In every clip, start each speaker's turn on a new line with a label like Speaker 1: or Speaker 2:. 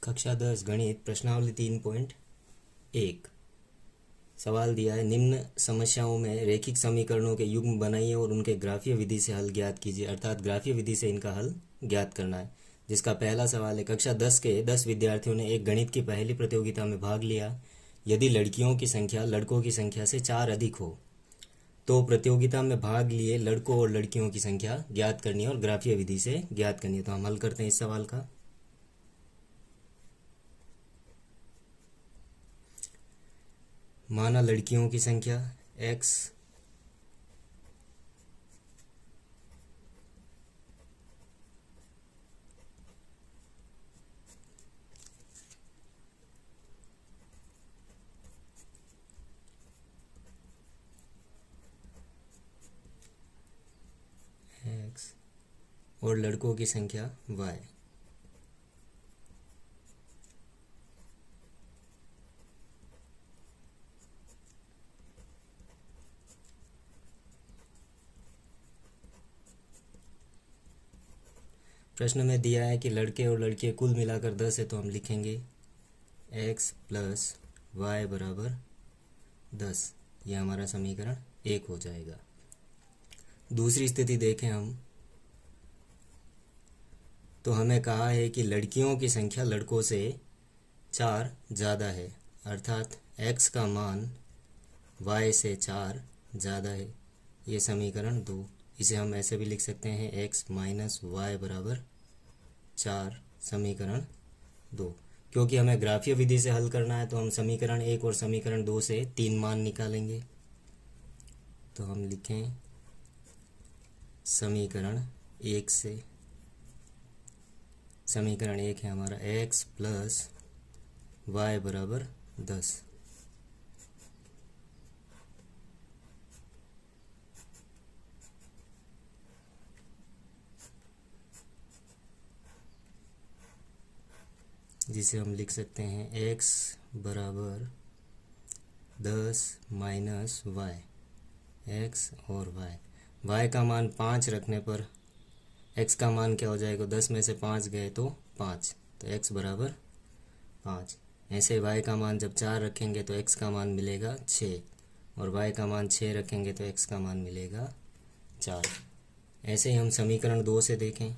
Speaker 1: कक्षा 10 गणित प्रश्नावली 3.1 सवाल दिया है। निम्न समस्याओं में रेखिक समीकरणों के युग्म बनाइए और उनके ग्राफीय विधि से हल ज्ञात कीजिए, अर्थात ग्राफीय विधि से इनका हल ज्ञात करना है। जिसका पहला सवाल है, कक्षा 10 के 10 विद्यार्थियों ने एक गणित की पहली प्रतियोगिता में भाग लिया। यदि लड़कियों की संख्या लड़कों की संख्या से 4 अधिक हो तो प्रतियोगिता में भाग लिए लड़कों और लड़कियों की संख्या ज्ञात करनी है और ग्राफीय विधि से ज्ञात करनी है। तो हम हल करते हैं इस सवाल का। माना लड़कियों की संख्या x और लड़कों की संख्या y। प्रश्न में दिया है कि लड़के और लड़कियां कुल मिलाकर 10 है, तो हम लिखेंगे x प्लस वाई बराबर 10। यह हमारा समीकरण 1 हो जाएगा। दूसरी स्थिति देखें हम, तो हमें कहा है कि लड़कियों की संख्या लड़कों से 4 ज़्यादा है, अर्थात x का मान y से 4 ज़्यादा है। ये समीकरण 2। इसे हम ऐसे भी लिख सकते हैं x माइनस वाई बराबर 4, समीकरण 2। क्योंकि हमें ग्राफीय विधि से हल करना है तो हम समीकरण 1 और समीकरण 2 से 3 मान निकालेंगे। तो हम लिखें समीकरण 1 से, समीकरण 1 है हमारा x प्लस वाई बराबर 10। जिसे हम लिख सकते हैं x बराबर 10 माइनस वाई, एक्स और y का मान 5 रखने पर x का मान क्या हो जाएगा, 10 में से 5 गए तो 5, तो x बराबर 5। ऐसे y का मान जब 4 रखेंगे तो x का मान मिलेगा 6 और y का मान 6 रखेंगे तो x का मान मिलेगा 4। ऐसे ही हम समीकरण 2 से देखें।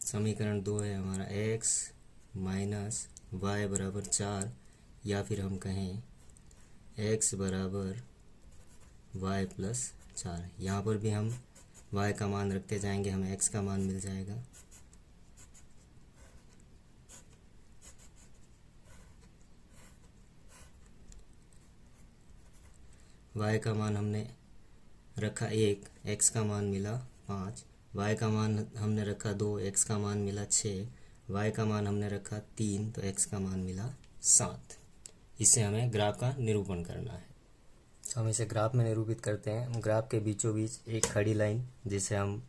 Speaker 1: समीकरण 2 है हमारा x माइनस वाई बराबर 4, या फिर हम कहें x बराबर y प्लस 4। यहाँ पर भी हम y का मान रखते जाएंगे, हमें x का मान मिल जाएगा। y का मान हमने रखा 1, x का मान मिला 5, y का मान हमने रखा 2, x का मान मिला 6, y का मान हमने रखा 3, तो x का मान मिला 7। इससे हमें ग्राफ का निरूपण करना है। तो हम इसे ग्राफ में निरूपित करते हैं। ग्राफ के बीचों बीच एक खड़ी लाइन जिसे हम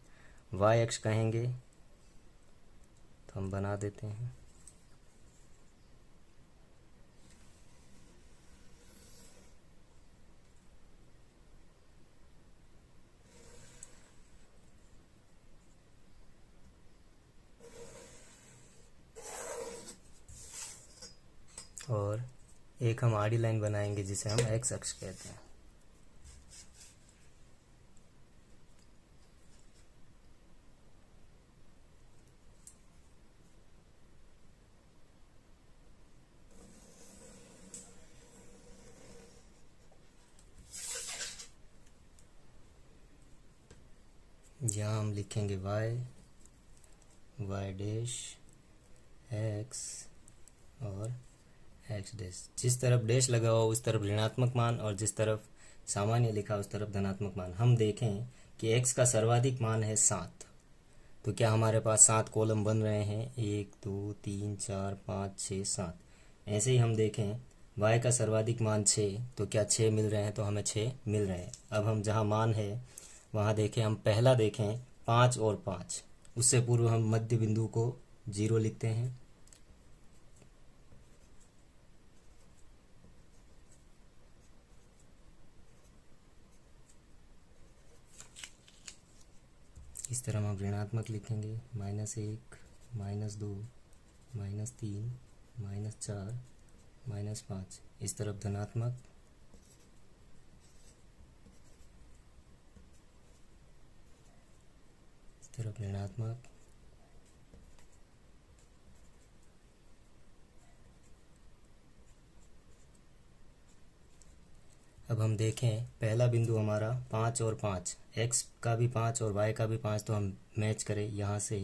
Speaker 1: y अक्ष कहेंगे, तो हम बना देते हैं। और एक हम आड़ी लाइन बनाएंगे जिसे हम x अक्ष कहते हैं। यहाँ हम लिखेंगे y डैश x और x डैश। जिस तरफ डैश लगा हो उस तरफ ऋणात्मक मान और जिस तरफ सामान्य लिखा उस तरफ धनात्मक मान। हम देखें कि x का सर्वाधिक मान है 7, तो क्या हमारे पास 7 कॉलम बन रहे हैं, 1 2 3 4 5 6 7। ऐसे ही हम देखें y का सर्वाधिक मान 6, तो क्या 6 मिल रहे हैं, तो हमें 6 मिल रहे हैं। अब हम जहाँ मान है वहाँ देखें, हम पहला देखें 5 और 5, उससे पूर्व हम मध्य बिंदु को 0 लिखते हैं। इस तरह हम ऋणात्मक लिखेंगे, -1, -2, -3, -4, -5। इस तरफ धनात्मक, इस तरफ ऋणात्मक। अब हम देखें, पहला बिंदु हमारा 5 और 5, x का भी 5 और y का भी 5, तो हम मैच करें यहाँ से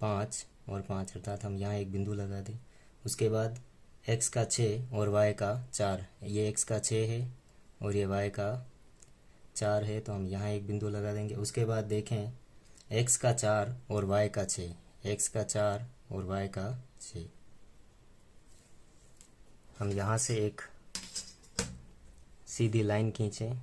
Speaker 1: 5 और 5, अर्थात हम यहाँ एक बिंदु लगा दें। उसके बाद x का 6 और y का 4, ये x का 6 है और ये y का 4 है, तो हम यहाँ एक बिंदु लगा देंगे। उसके बाद देखें, x का 4 और y का 6, x का 4 और y का 6, हम यहाँ से एक सीधी लाइन खींचें।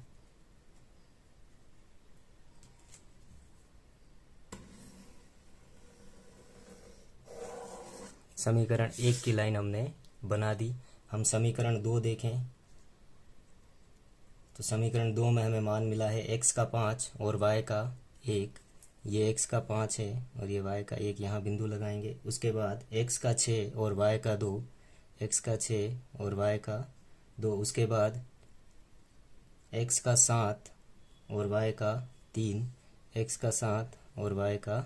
Speaker 1: समीकरण 1 की लाइन हमने बना दी। हम समीकरण 2 देखें, तो समीकरण 2 में हमें मान मिला है x का 5 और y का 1। ये x का 5 है और ये y का 1, यहाँ बिंदु लगाएंगे। उसके बाद x का 6 और y का 2, x का 6 और y का 2। उसके बाद x का 7 और y का 3, x का 7 और y का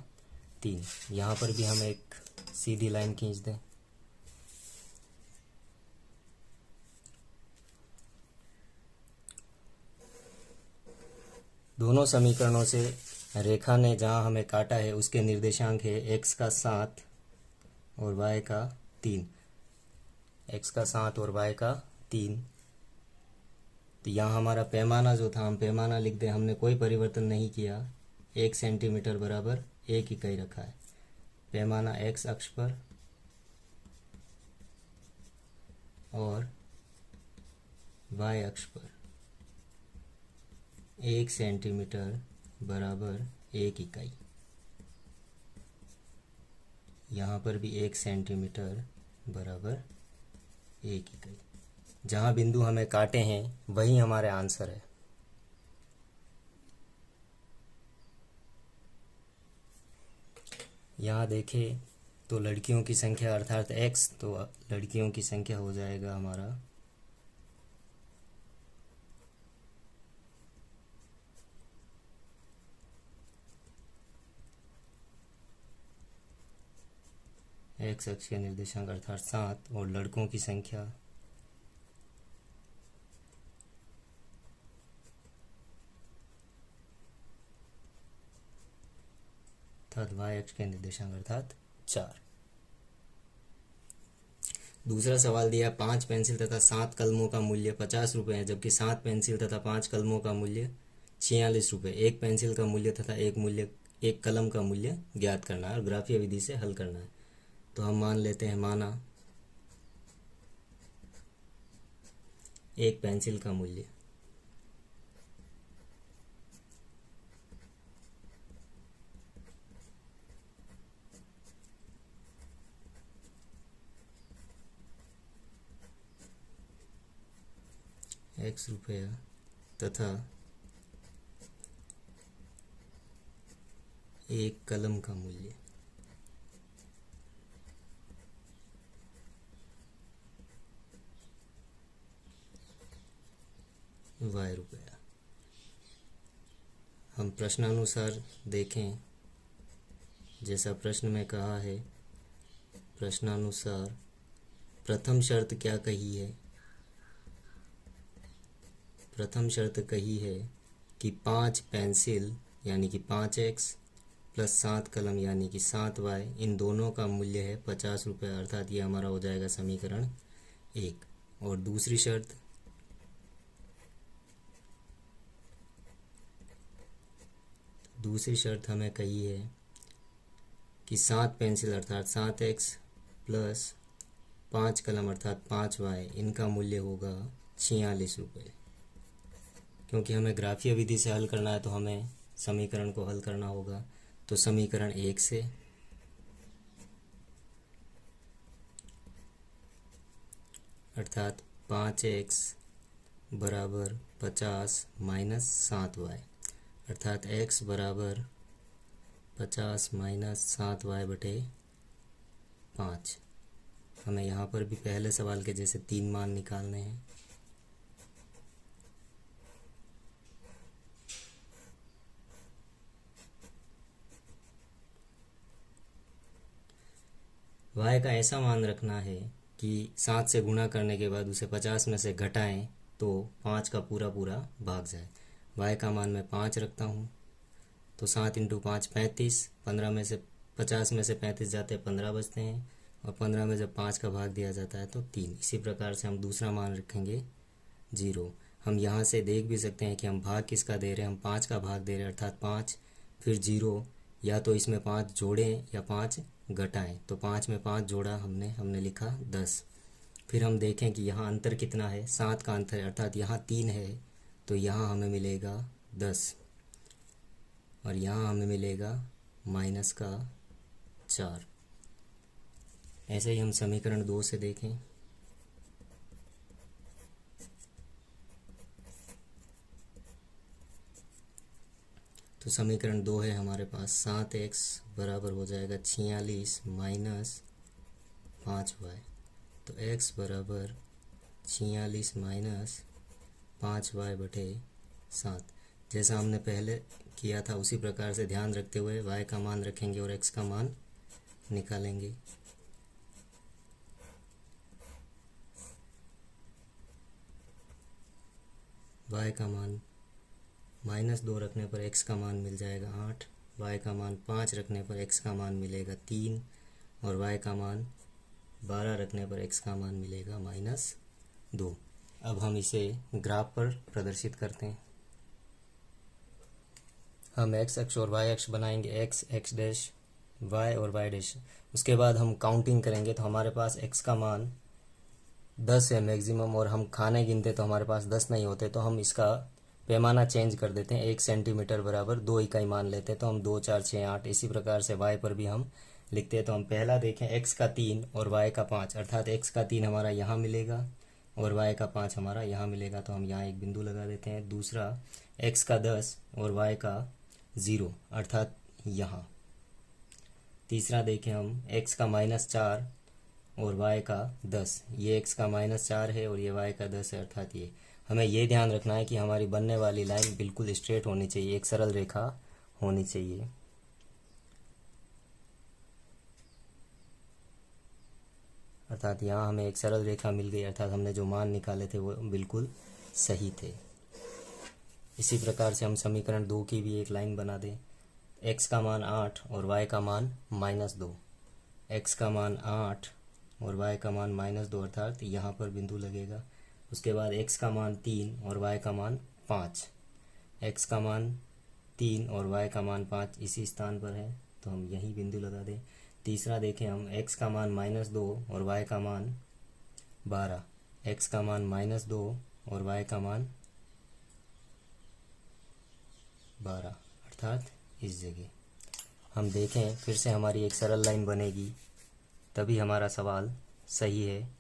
Speaker 1: 3। यहाँ पर भी हम एक सीधी लाइन खींच दें। दोनों समीकरणों से रेखा ने जहाँ हमें काटा है उसके निर्देशांक है x का 7 और y का 3, x का 7 और y का 3। तो यहाँ हमारा पैमाना जो था, हम पैमाना लिख दें, हमने कोई परिवर्तन नहीं किया। 1 सेंटीमीटर बराबर 1 इकाई रखा है। पैमाना x अक्ष पर और y अक्ष पर 1 सेंटीमीटर बराबर 1 इकाई। यहाँ पर भी 1 सेंटीमीटर बराबर 1 इकाई। जहाँ बिंदु हमें काटे हैं वही हमारे आंसर है। यहाँ देखें तो लड़कियों की संख्या अर्थात x, तो लड़कियों की संख्या हो जाएगा हमारा x अक्ष के निर्देशांक अर्थात 7, और लड़कों की संख्या अर्थात y अक्ष के निर्देशांक अर्थात 4। दूसरा सवाल दिया, 5 पेंसिल तथा 7 कलमों का मूल्य 50 रुपये है, जबकि 7 पेंसिल तथा 5 कलमों का मूल्य 46 रुपये। एक पेंसिल का मूल्य तथा एक कलम का मूल्य ज्ञात करना है और ग्राफीय विधि से हल करना है। तो हम मान लेते हैं, माना एक पेंसिल का मूल्य x रुपया तथा एक कलम का मूल्य y रुपया। हम प्रश्नानुसार देखें, जैसा प्रश्न में कहा है, प्रश्नानुसार प्रथम शर्त क्या कही है? प्रथम शर्त कही है कि 5 पेंसिल यानी कि 5x प्लस 7 कलम यानी कि 7y, इन दोनों का मूल्य है 50 रुपये, अर्थात ये हमारा हो जाएगा समीकरण 1। और दूसरी शर्त हमें कही है कि 7 पेंसिल अर्थात 7x प्लस 5 कलम अर्थात 5y, इनका मूल्य होगा 46 रुपये। क्योंकि हमें ग्राफीय विधि से हल करना है तो हमें समीकरण को हल करना होगा। तो समीकरण 1 से अर्थात 5x बराबर 50 माइनस 7y, अर्थात x बराबर 50 माइनस 7y/5। हमें यहाँ पर भी पहले सवाल के जैसे 3 मान निकालने हैं। y का ऐसा मान रखना है कि 7 से गुणा करने के बाद उसे 50 में से घटाएं तो 5 का पूरा पूरा भाग जाए। y का मान मैं 5 रखता हूँ, तो 7 इंटू 5 35, 15 में से 50 में से 35 जाते हैं 15 बचते हैं, और 15 में जब 5 का भाग दिया जाता है तो 3। इसी प्रकार से हम दूसरा मान रखेंगे 0। हम यहाँ से देख भी सकते हैं कि हम भाग किसका दे रहे हैं, हम 5 का भाग दे रहे हैं, अर्थात 5 फिर 0। या तो इसमें 5 जोड़ें या 5 घटाएं, तो 5 में 5 जोड़ा हमने लिखा 10। फिर हम देखें कि यहाँ अंतर कितना है, 7 का अंतर है, अर्थात यहाँ 3 है, तो यहाँ हमें मिलेगा 10 और यहाँ हमें मिलेगा माइनस का 4। ऐसे ही हम समीकरण 2 से देखें। तो समीकरण 2 है हमारे पास, 7x बराबर हो जाएगा 46 माइनस 5y। तो x बराबर 46 माइनस 5y/7। जैसा हमने पहले किया था उसी प्रकार से ध्यान रखते हुए y का मान रखेंगे और x का मान निकालेंगे। y का मान -2 रखने पर x का मान मिल जाएगा 8, y का मान 5 रखने पर x का मान मिलेगा 3, और y का मान 12 रखने पर x का मान मिलेगा -2। अब हम इसे ग्राफ पर प्रदर्शित करते हैं। हम x अक्ष और y अक्ष बनाएंगे, x डैश, y और y डैश। उसके बाद हम काउंटिंग करेंगे, तो हमारे पास x का मान 10 है मैक्सिमम, और हम खाने गिनते तो हमारे पास 10 नहीं होते, तो हम इसका पैमाना चेंज कर देते हैं, 1 सेंटीमीटर बराबर 2 इकाई मान लेते हैं, तो हम 2 4 6 8। इसी प्रकार से y पर भी हम लिखते हैं। तो हम पहला देखें, x का 3 और y का 5, अर्थात x का 3 हमारा यहाँ मिलेगा और y का 5 हमारा यहाँ मिलेगा, तो हम यहाँ एक बिंदु लगा देते हैं। दूसरा, x का 10 और y का 0, अर्थात यहाँ। तीसरा देखें हम, x का -4 और y का 10, ये x का -4 है और ये y का 10 है, अर्थात ये। हमें ये ध्यान रखना है कि हमारी बनने वाली लाइन बिल्कुल स्ट्रेट होनी चाहिए, एक सरल रेखा होनी चाहिए। अर्थात यहाँ हमें एक सरल रेखा मिल गई, अर्थात हमने जो मान निकाले थे वो बिल्कुल सही थे। इसी प्रकार से हम समीकरण 2 की भी एक लाइन बना दें। x का मान 8 और y का मान -2, x का मान 8 और y का मान -2, अर्थात यहाँ पर बिंदु लगेगा। उसके बाद x का मान 3 और y का मान 5, x का मान 3 और y का मान 5 इसी स्थान पर है, तो हम यही बिंदु लगा दें। तीसरा देखें हम, x का मान -2 और y का मान 12, x का मान -2 और y का मान 12, अर्थात इस जगह। हम देखें फिर से हमारी एक सरल लाइन बनेगी, तभी हमारा सवाल सही है।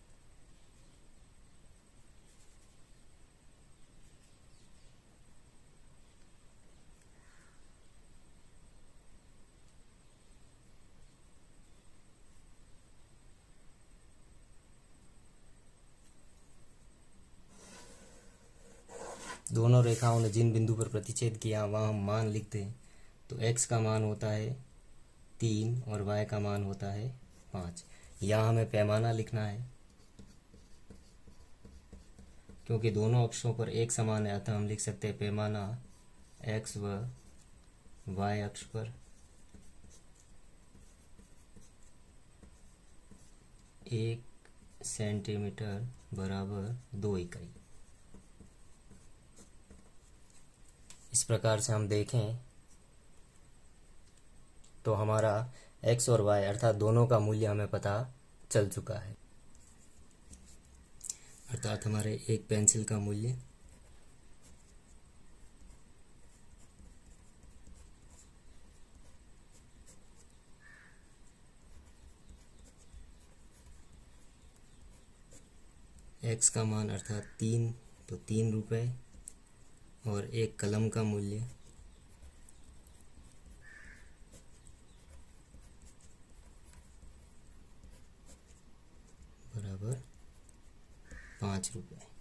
Speaker 1: दोनों रेखाओं ने जिन बिंदु पर प्रतिच्छेद किया वहाँ हम मान लिखते हैं। तो x का मान होता है 3 और y का मान होता है 5। यहाँ हमें पैमाना लिखना है, क्योंकि दोनों अक्षों पर एक समान है, अतः हम लिख सकते हैं पैमाना x व y अक्ष पर 1 सेंटीमीटर बराबर 2 इकाई। इस प्रकार से हम देखें तो हमारा x और y अर्थात दोनों का मूल्य हमें पता चल चुका है, अर्थात हमारे एक पेंसिल का मूल्य x का मान अर्थात 3, तो 3 रुपये, और एक कलम का मूल्य 5 रुपये।